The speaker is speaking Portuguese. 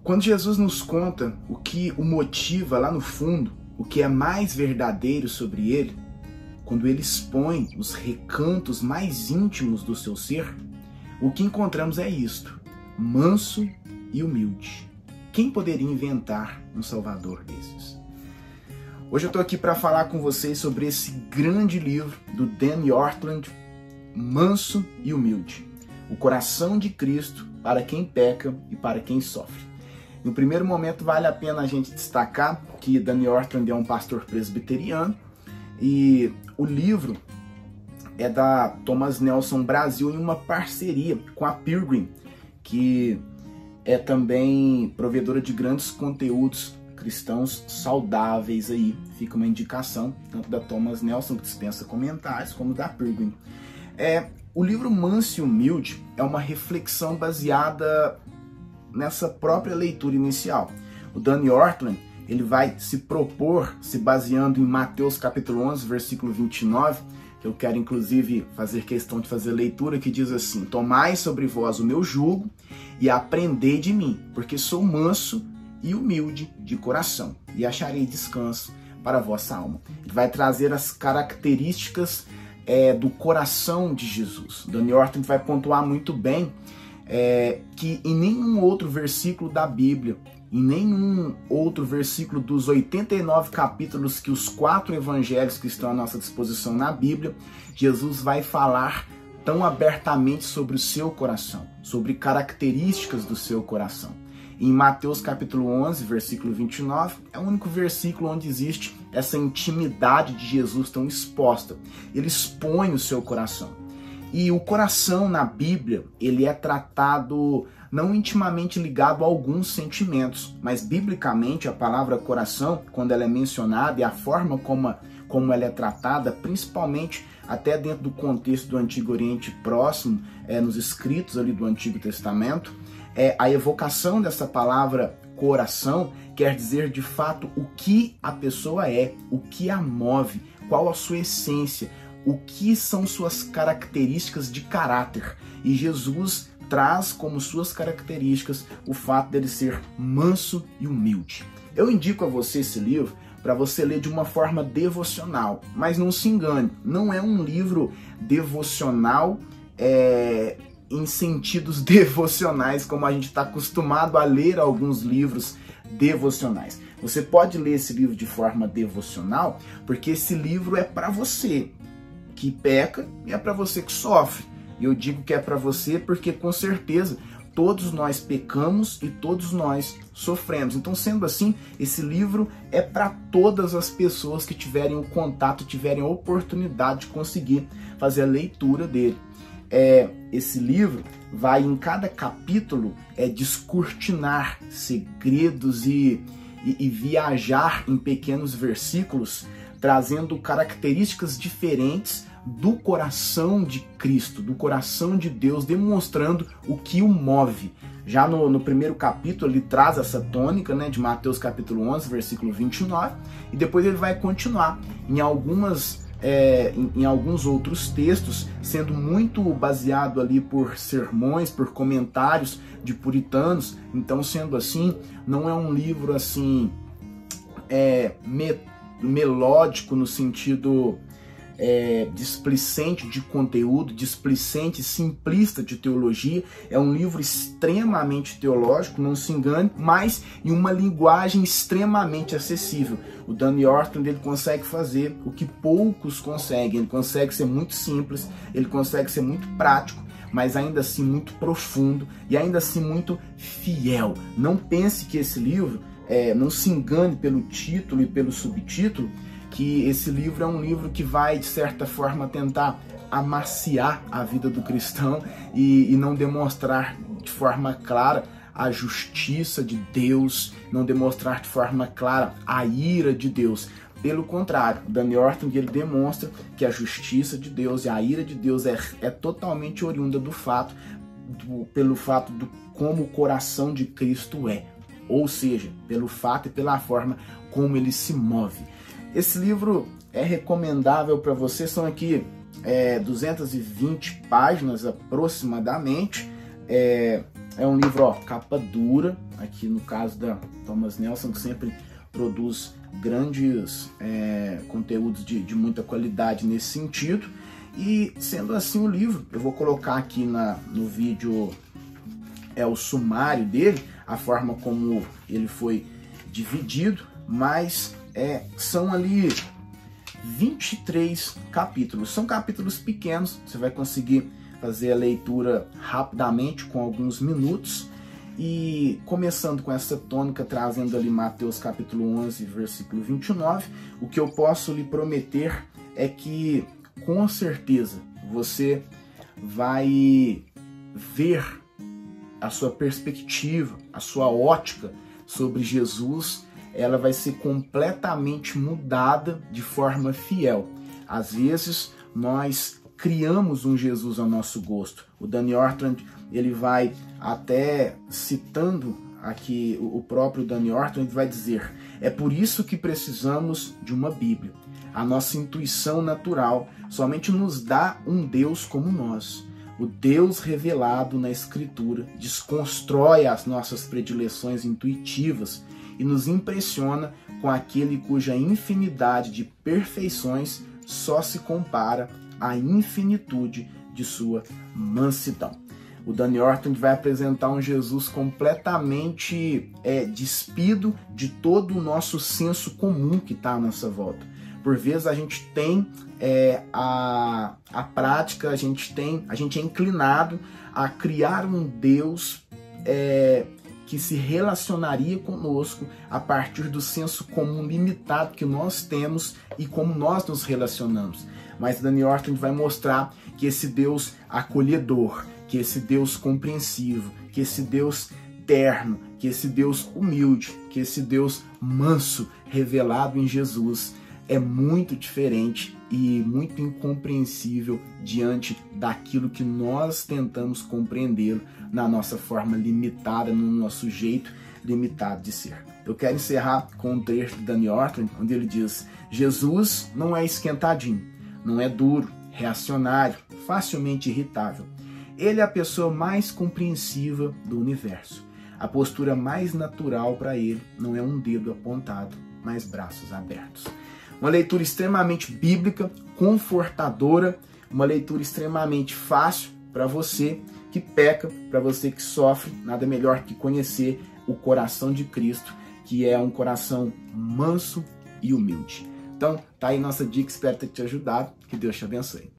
Quando Jesus nos conta o que o motiva lá no fundo, o que é mais verdadeiro sobre ele, quando ele expõe os recantos mais íntimos do seu ser, o que encontramos é isto: manso e humilde. Quem poderia inventar um salvador desses? Hoje eu estou aqui para falar com vocês sobre esse grande livro do Dan Ortlund, Manso e Humilde. O coração de Cristo para quem peca e para quem sofre. No primeiro momento vale a pena a gente destacar que Dan Ortlund é um pastor presbiteriano e o livro é da Thomas Nelson Brasil em uma parceria com a Pilgrim, que é também provedora de grandes conteúdos cristãos saudáveis aí. Fica uma indicação tanto da Thomas Nelson, que dispensa comentários, como da Pilgrim. O livro Manso e Humilde é uma reflexão baseada nessa própria leitura inicial. O Dan Ortlund, ele vai se propor, se baseando em Mateus capítulo 11, versículo 29, que eu quero inclusive fazer questão de fazer leitura, que diz assim: tomai sobre vós o meu jugo e aprendei de mim, porque sou manso e humilde de coração, e acharei descanso para a vossa alma. Ele vai trazer as características do coração de Jesus. Dan Ortlund vai pontuar muito bem que em nenhum outro versículo da Bíblia, em nenhum outro versículo dos 89 capítulos que os 4 evangelhos que estão à nossa disposição na Bíblia, Jesus vai falar tão abertamente sobre o seu coração, sobre características do seu coração. Em Mateus capítulo 11, versículo 29, é o único versículo onde existe essa intimidade de Jesus tão exposta. Ele expõe o seu coração. E o coração na Bíblia, ele é tratado não intimamente ligado a alguns sentimentos, mas biblicamente a palavra coração, quando ela é mencionada e a forma como ela é tratada, principalmente até dentro do contexto do Antigo Oriente Próximo, nos escritos ali do Antigo Testamento, a evocação dessa palavra coração quer dizer de fato o que a pessoa é, o que a move, qual a sua essência, o que são suas características de caráter. E Jesus traz como suas características o fato dele ser manso e humilde. Eu indico a você esse livro para você ler de uma forma devocional, mas não se engane, não é um livro devocional em sentidos devocionais, como a gente está acostumado a ler alguns livros devocionais. Você pode ler esse livro de forma devocional, porque esse livro é para você que peca e é para você que sofre. E eu digo que é para você porque, com certeza, todos nós pecamos e todos nós sofremos. Então, sendo assim, esse livro é para todas as pessoas que tiverem o contato, tiverem a oportunidade de conseguir fazer a leitura dele. Esse livro vai, em cada capítulo, descortinar segredos e viajar em pequenos versículos, trazendo características diferentes do coração de Cristo, do coração de Deus, demonstrando o que o move. Já no primeiro capítulo ele traz essa tônica, de Mateus capítulo 11, versículo 29, e depois ele vai continuar em alguns outros textos, sendo muito baseado ali por sermões, por comentários de puritanos. Então, sendo assim, não é um livro assim melódico no sentido displicente de conteúdo, displicente, simplista de teologia. É um livro extremamente teológico, não se engane, mas em uma linguagem extremamente acessível. O Dan Ortlund, ele consegue fazer o que poucos conseguem. Ele consegue ser muito simples, ele consegue ser muito prático, mas ainda assim muito profundo e ainda assim muito fiel. Não pense que esse livro, não se engane pelo título e pelo subtítulo, que esse livro é um livro que vai, de certa forma, tentar amaciar a vida do cristão e não demonstrar de forma clara a justiça de Deus, não demonstrar de forma clara a ira de Deus. Pelo contrário, Dan Ortlund, ele demonstra que a justiça de Deus e a ira de Deus é totalmente oriunda pelo fato do como o coração de Cristo é, ou seja, pelo fato e pela forma como ele se move. Esse livro é recomendável para você, são aqui 220 páginas aproximadamente, É um livro, ó, capa dura, aqui no caso da Thomas Nelson, que sempre produz grandes conteúdos de muita qualidade nesse sentido. E sendo assim o livro, eu vou colocar aqui no vídeo o sumário dele, a forma como ele foi dividido, mas são ali 23 capítulos. São capítulos pequenos, você vai conseguir fazer a leitura rapidamente, com alguns minutos. E começando com essa tônica, trazendo ali Mateus capítulo 11, versículo 29, o que eu posso lhe prometer é que, com certeza, você vai ver a sua perspectiva, a sua ótica sobre Jesus, ela vai ser completamente mudada de forma fiel. Às vezes, nós criamos um Jesus ao nosso gosto. O Danny Ortland, ele vai até citando aqui o próprio Danny Ortland, vai dizer: é por isso que precisamos de uma Bíblia. A nossa intuição natural somente nos dá um Deus como nós. O Deus revelado na Escritura desconstrói as nossas predileções intuitivas e nos impressiona com aquele cuja infinidade de perfeições só se compara à infinitude de sua mansidão. O Danny Ortland vai apresentar um Jesus completamente despido de todo o nosso senso comum que está à nossa volta. Por vezes a gente tem a prática, a gente é inclinado a criar um Deus que se relacionaria conosco a partir do senso comum limitado que nós temos e como nós nos relacionamos. Mas Danny Ortland vai mostrar que esse Deus acolhedor, que esse Deus compreensivo, que esse Deus terno, que esse Deus humilde, que esse Deus manso revelado em Jesus é muito diferente e muito incompreensível diante daquilo que nós tentamos compreender na nossa forma limitada, no nosso jeito limitado de ser. Eu quero encerrar com um trecho de Danny Ortland, onde ele diz: Jesus não é esquentadinho, não é duro, reacionário, facilmente irritável. Ele é a pessoa mais compreensiva do universo. A postura mais natural para ele não é um dedo apontado, mas braços abertos. Uma leitura extremamente bíblica, confortadora, uma leitura extremamente fácil para você que peca, para você que sofre. Nada melhor que conhecer o coração de Cristo, que é um coração manso e humilde. Então, tá aí nossa dica, espero ter te ajudado. Que Deus te abençoe.